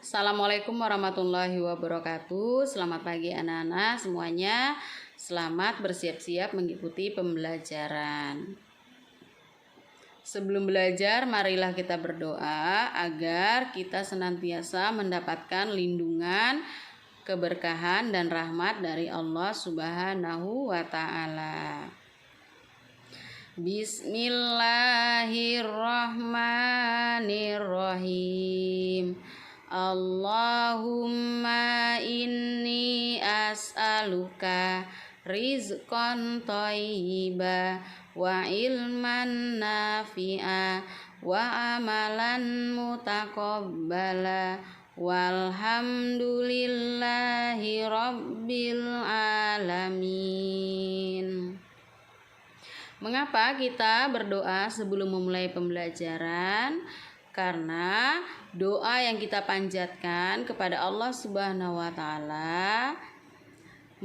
Assalamualaikum warahmatullahi wabarakatuh. Selamat pagi anak-anak semuanya. Selamat bersiap-siap mengikuti pembelajaran. Sebelum belajar, marilah kita berdoa agar kita senantiasa mendapatkan lindungan, keberkahan dan rahmat dari Allah Subhanahu wa taala. Bismillahirrahmanirrahim. Allahumma inni as'aluka rizqan thayyiba wa ilman nafi'a wa amalan mutaqabbala walhamdulillahi rabbil alamin. Mengapa kita berdoa sebelum memulai pembelajaran? Karena doa yang kita panjatkan kepada Allah Subhanahu wa taala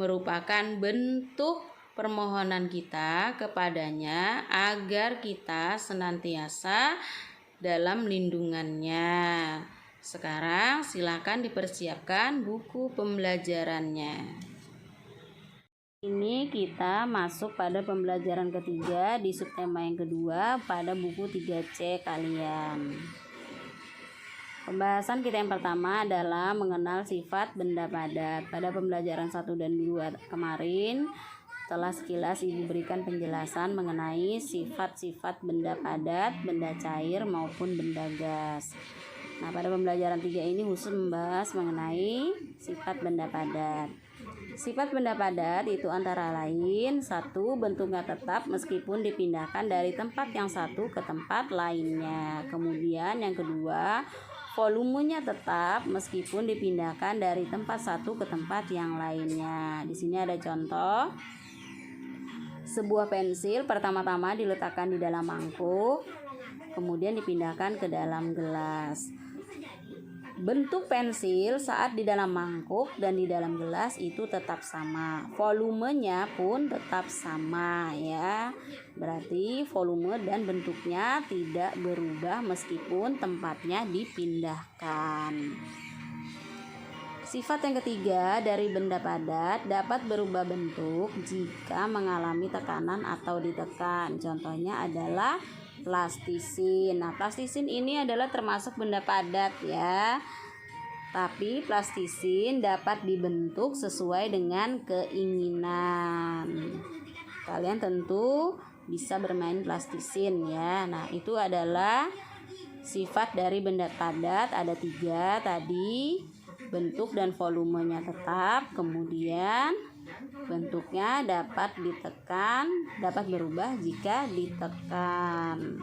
merupakan bentuk permohonan kita kepadanya agar kita senantiasa dalam lindungannya. Sekarang silakan dipersiapkan buku pembelajarannya. Ini kita masuk pada pembelajaran ketiga di subtema yang kedua pada buku 3C kalian. Pembahasan kita yang pertama adalah mengenal sifat benda padat. Pada pembelajaran 1 dan 2 kemarin telah sekilas Ibu berikan penjelasan mengenai sifat-sifat benda padat, benda cair maupun benda gas. Nah, pada pembelajaran 3 ini khusus membahas mengenai sifat benda padat. Sifat benda padat itu antara lain: 1. Bentuknya tetap meskipun dipindahkan dari tempat yang satu ke tempat lainnya. Kemudian yang kedua, volumenya tetap meskipun dipindahkan dari tempat satu ke tempat yang lainnya. Di sini ada contoh. Sebuah pensil pertama-tama diletakkan di dalam mangkuk, kemudian dipindahkan ke dalam gelas. Bentuk pensil saat di dalam mangkuk dan di dalam gelas itu tetap sama. Volumenya pun tetap sama ya. Berarti volume dan bentuknya tidak berubah meskipun tempatnya dipindahkan. Sifat yang ketiga dari benda padat dapat berubah bentuk jika mengalami tekanan atau ditekan. Contohnya adalah plastisin. Nah, plastisin ini adalah termasuk benda padat ya. Tapi plastisin dapat dibentuk sesuai dengan keinginan. Kalian tentu bisa bermain plastisin ya. Nah, itu adalah sifat dari benda padat. Ada 3 tadi. Bentuk dan volumenya tetap, kemudian bentuknya dapat ditekan, dapat berubah jika ditekan.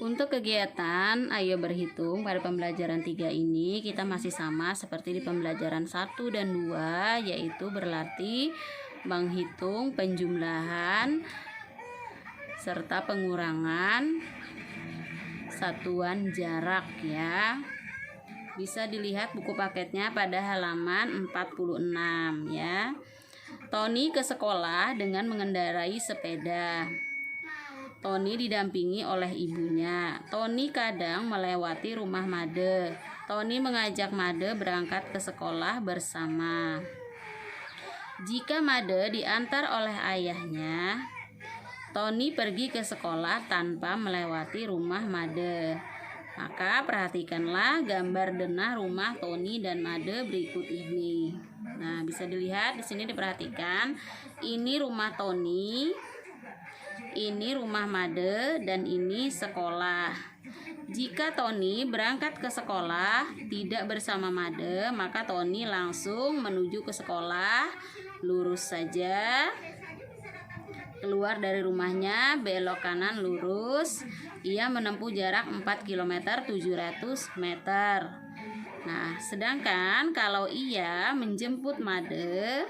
Untuk kegiatan ayo berhitung pada pembelajaran 3 ini kita masih sama seperti di pembelajaran 1 dan 2, yaitu berlatih menghitung penjumlahan serta pengurangan satuan jarak ya. Bisa dilihat buku paketnya pada halaman 46 ya. Tony ke sekolah dengan mengendarai sepeda. Tony didampingi oleh ibunya. Tony kadang melewati rumah Made. Tony mengajak Made berangkat ke sekolah bersama. Jika Made diantar oleh ayahnya, Tony pergi ke sekolah tanpa melewati rumah Made. Maka perhatikanlah gambar denah rumah Tony dan Made berikut ini. Nah, bisa dilihat di sini, diperhatikan. Ini rumah Tony, ini rumah Made, dan ini sekolah. Jika Tony berangkat ke sekolah tidak bersama Made, maka Tony langsung menuju ke sekolah, lurus saja. Keluar dari rumahnya, belok kanan lurus. Ia menempuh jarak 4 km 700 meter. Nah, sedangkan kalau ia menjemput Made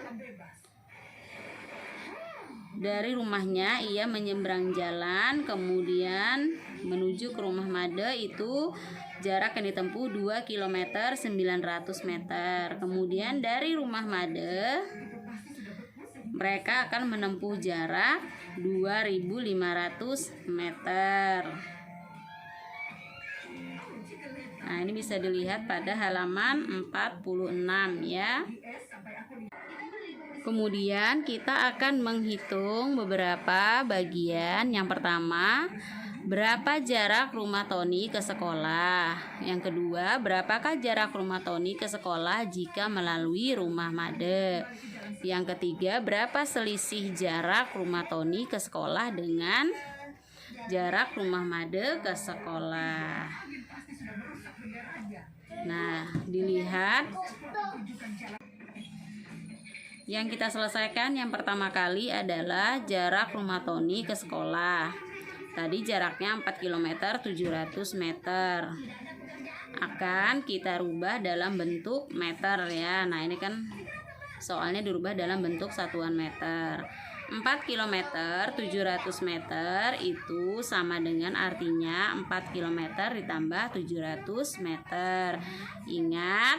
dari rumahnya, ia menyeberang jalan kemudian menuju ke rumah Made, itu jarak yang ditempuh 2 km 900 meter. Kemudian dari rumah Made mereka akan menempuh jarak 2.500 meter. Nah, Nah, ini bisa dilihat pada halaman 46 ya. Kemudian kita akan menghitung beberapa bagian. Yang pertama, berapa jarak rumah Tony ke sekolah? Yang kedua, berapakah jarak rumah Tony ke sekolah jika melalui rumah Made? Yang ketiga, berapa selisih jarak rumah Tony ke sekolah dengan jarak rumah Made ke sekolah? Nah, dilihat. Yang kita selesaikan yang pertama kali adalah jarak rumah Tony ke sekolah. Tadi jaraknya 4 km 700 meter. Akan kita rubah dalam bentuk meter ya. Nah, ini kan soalnya dirubah dalam bentuk satuan meter. 4 km 700 meter itu sama dengan artinya 4 km ditambah 700 meter. Ingat,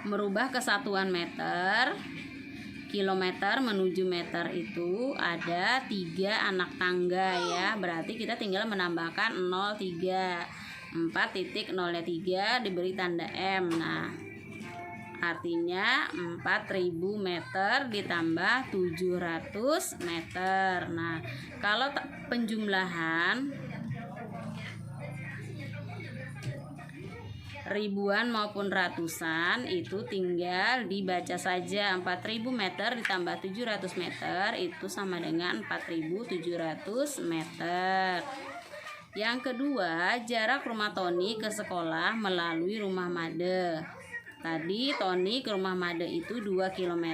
merubah ke satuan meter, kilometer menuju meter itu ada 3 anak tangga ya. Berarti kita tinggal menambahkan 03. 4.03 diberi tanda M. Nah, artinya 4000 meter ditambah 700 meter. Nah, kalau penjumlahan ribuan maupun ratusan itu tinggal dibaca saja. 4000 meter ditambah 700 meter itu sama dengan 4700 meter. Yang kedua, jarak rumah Tony ke sekolah melalui rumah Made. Tadi Tony ke rumah Made itu 2 km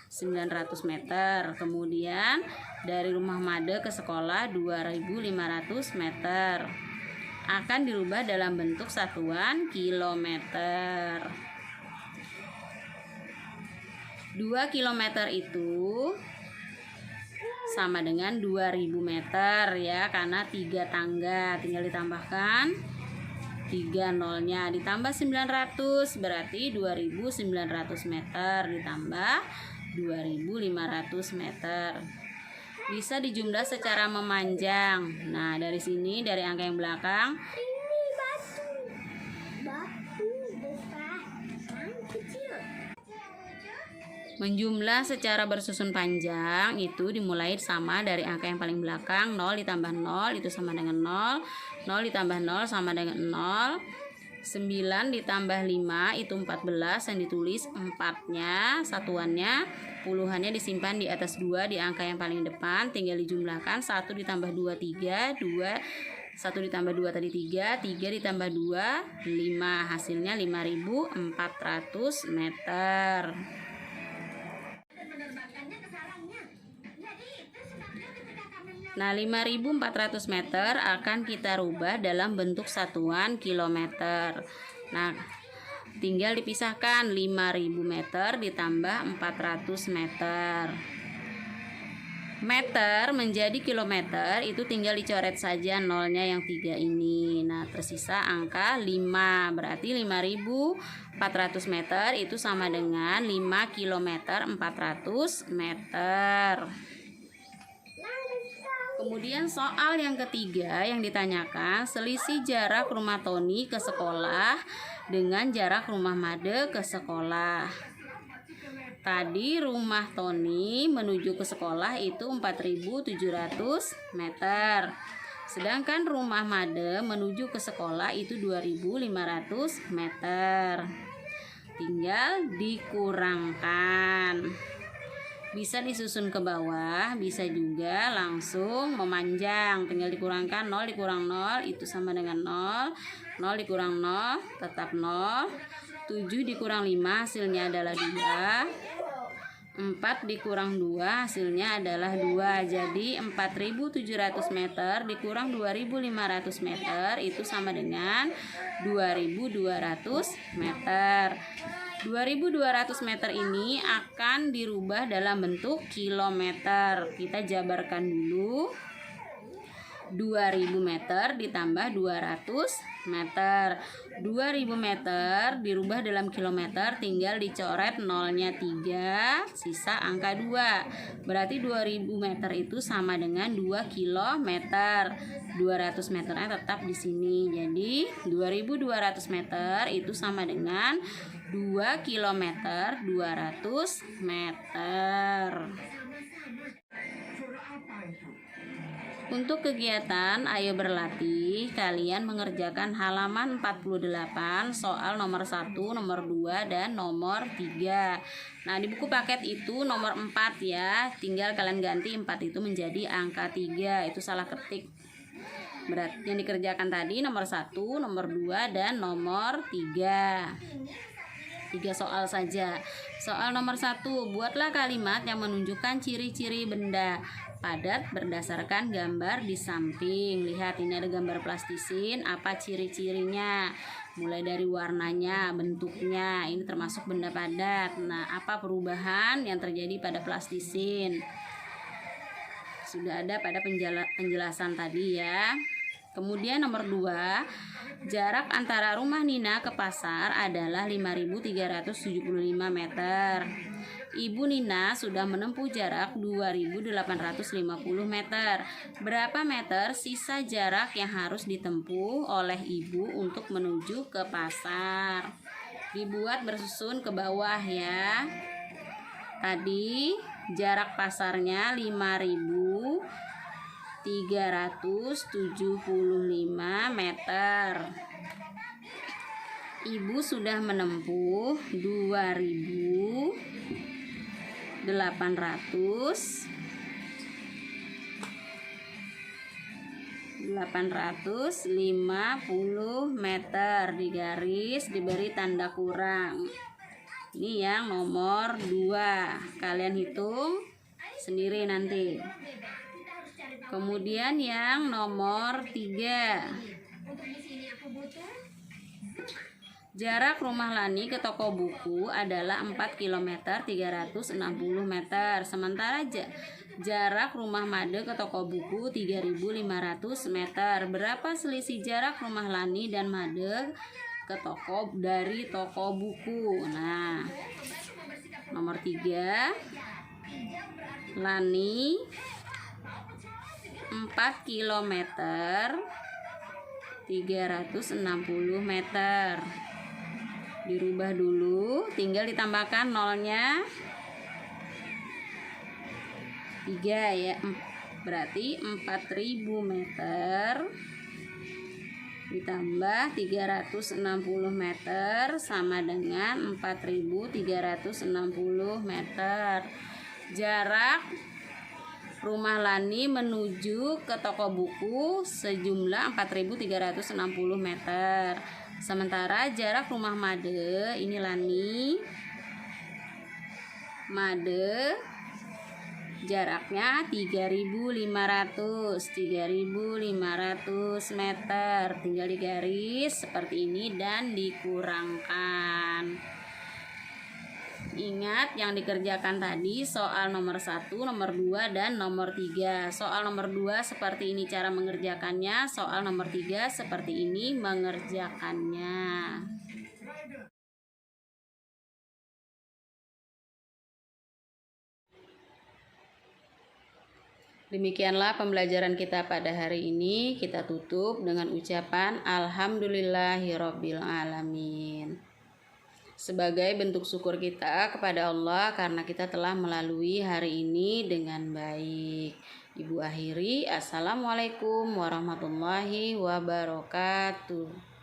900 meter. Kemudian dari rumah Made ke sekolah 2500 meter. Akan dirubah dalam bentuk satuan kilometer. 2 kilometer itu sama dengan 2000 meter ya, karena 3 tangga. Tinggal ditambahkan 3 nolnya, ditambah 900 berarti 2900 meter ditambah 2500 meter. Bisa dijumlah secara memanjang. Nah, dari sini, dari angka yang belakang, ini batu besar yang kecil. menjumlah secara bersusun panjang itu dimulai sama dari angka yang paling belakang. 0 ditambah 0 itu sama dengan 0. 0 ditambah 0 sama dengan 0. 9 ditambah 5 itu 14, yang ditulis 4-nya, satuannya, puluhannya disimpan di atas 2 di angka yang paling depan. Tinggal dijumlahkan. 1 ditambah 2 3, 1 ditambah 2 tadi 3, 3 ditambah 2 5, hasilnya 5400 meter. Nah, 5400 meter akan kita rubah dalam bentuk satuan kilometer. Nah, tinggal dipisahkan. 5000 meter ditambah 400 meter. Meter menjadi kilometer itu tinggal dicoret saja nolnya yang 3 ini. Nah, tersisa angka 5. Berarti 5400 meter itu sama dengan 5 km 400 meter. Kemudian soal yang ketiga yang ditanyakan, selisih jarak rumah Tony ke sekolah dengan jarak rumah Made ke sekolah. Tadi rumah Tony menuju ke sekolah itu 4700 meter. Sedangkan rumah Made menuju ke sekolah itu 2500 meter. Tinggal dikurangkan. Bisa disusun ke bawah, bisa juga langsung memanjang. Tinggal dikurangkan. 0 dikurang 0 itu sama dengan 0. 0 dikurang 0 tetap 0. 7 dikurang 5 hasilnya adalah 2. 4 dikurang 2 hasilnya adalah 2. Jadi 4700 meter dikurang 2500 meter itu sama dengan 2200 meter. 2200 meter ini akan dirubah dalam bentuk kilometer. Kita jabarkan dulu. 2000 meter ditambah 200 meter. 2000 meter dirubah dalam kilometer, tinggal dicoret nolnya 3, sisa angka 2. Berarti 2000 meter itu sama dengan 2 kilometer. 200 meternya tetap di sini. Jadi 2200 meter itu sama dengan 2 kilometer 200 meter. Untuk kegiatan Ayo Berlatih, kalian mengerjakan halaman 48, soal nomor 1, nomor 2, dan nomor 3. Nah, di buku paket itu nomor 4 ya. Tinggal kalian ganti 4 itu menjadi angka 3. Itu salah ketik. Berat yang dikerjakan tadi nomor 1, nomor 2, dan nomor 3. 3 soal saja. Soal nomor 1, buatlah kalimat yang menunjukkan ciri-ciri benda padat berdasarkan gambar di samping. Lihat, ini ada gambar plastisin. Apa ciri-cirinya? Mulai dari warnanya, bentuknya. Ini termasuk benda padat. Nah, apa perubahan yang terjadi pada plastisin? Sudah ada pada penjelasan tadi ya. Kemudian nomor 2, jarak antara rumah Nina ke pasar adalah 5.375 meter. Ibu Nina sudah menempuh jarak 2.850 meter. Berapa meter sisa jarak yang harus ditempuh oleh ibu untuk menuju ke pasar? Dibuat bersusun ke bawah ya. Tadi jarak pasarnya 5.375 meter. Ibu sudah menempuh 2.850 meter. Di garis diberi tanda kurang. Ini yang nomor 2. Kalian hitung sendiri nanti. Kemudian yang nomor 3. Jarak rumah Lani ke toko buku adalah 4 km 360 meter. Sementara jarak rumah Made ke toko buku 3.500 meter. Berapa selisih jarak rumah Lani dan Made ke toko dari toko buku? Nah, nomor 3, Lani 4 km 360 meter. Dirubah dulu, tinggal ditambahkan nolnya 3 ya. Berarti 4.000 meter ditambah 360 meter sama dengan 4.360 meter. Jarak rumah Lani menuju ke toko buku sejumlah 4.360 meter. Sementara jarak rumah Made, ini Lani, Made jaraknya 3.500 meter. Tinggal digaris seperti ini dan dikurangkan. Ingat yang dikerjakan tadi soal nomor 1, nomor 2, dan nomor 3. Soal nomor 2 seperti ini cara mengerjakannya. Soal nomor 3 seperti ini mengerjakannya. Demikianlah pembelajaran kita pada hari ini. Kita tutup dengan ucapan Alhamdulillahirabbil alamin. Sebagai bentuk syukur kita kepada Allah karena kita telah melalui hari ini dengan baik. Ibu akhiri, Assalamualaikum warahmatullahi wabarakatuh.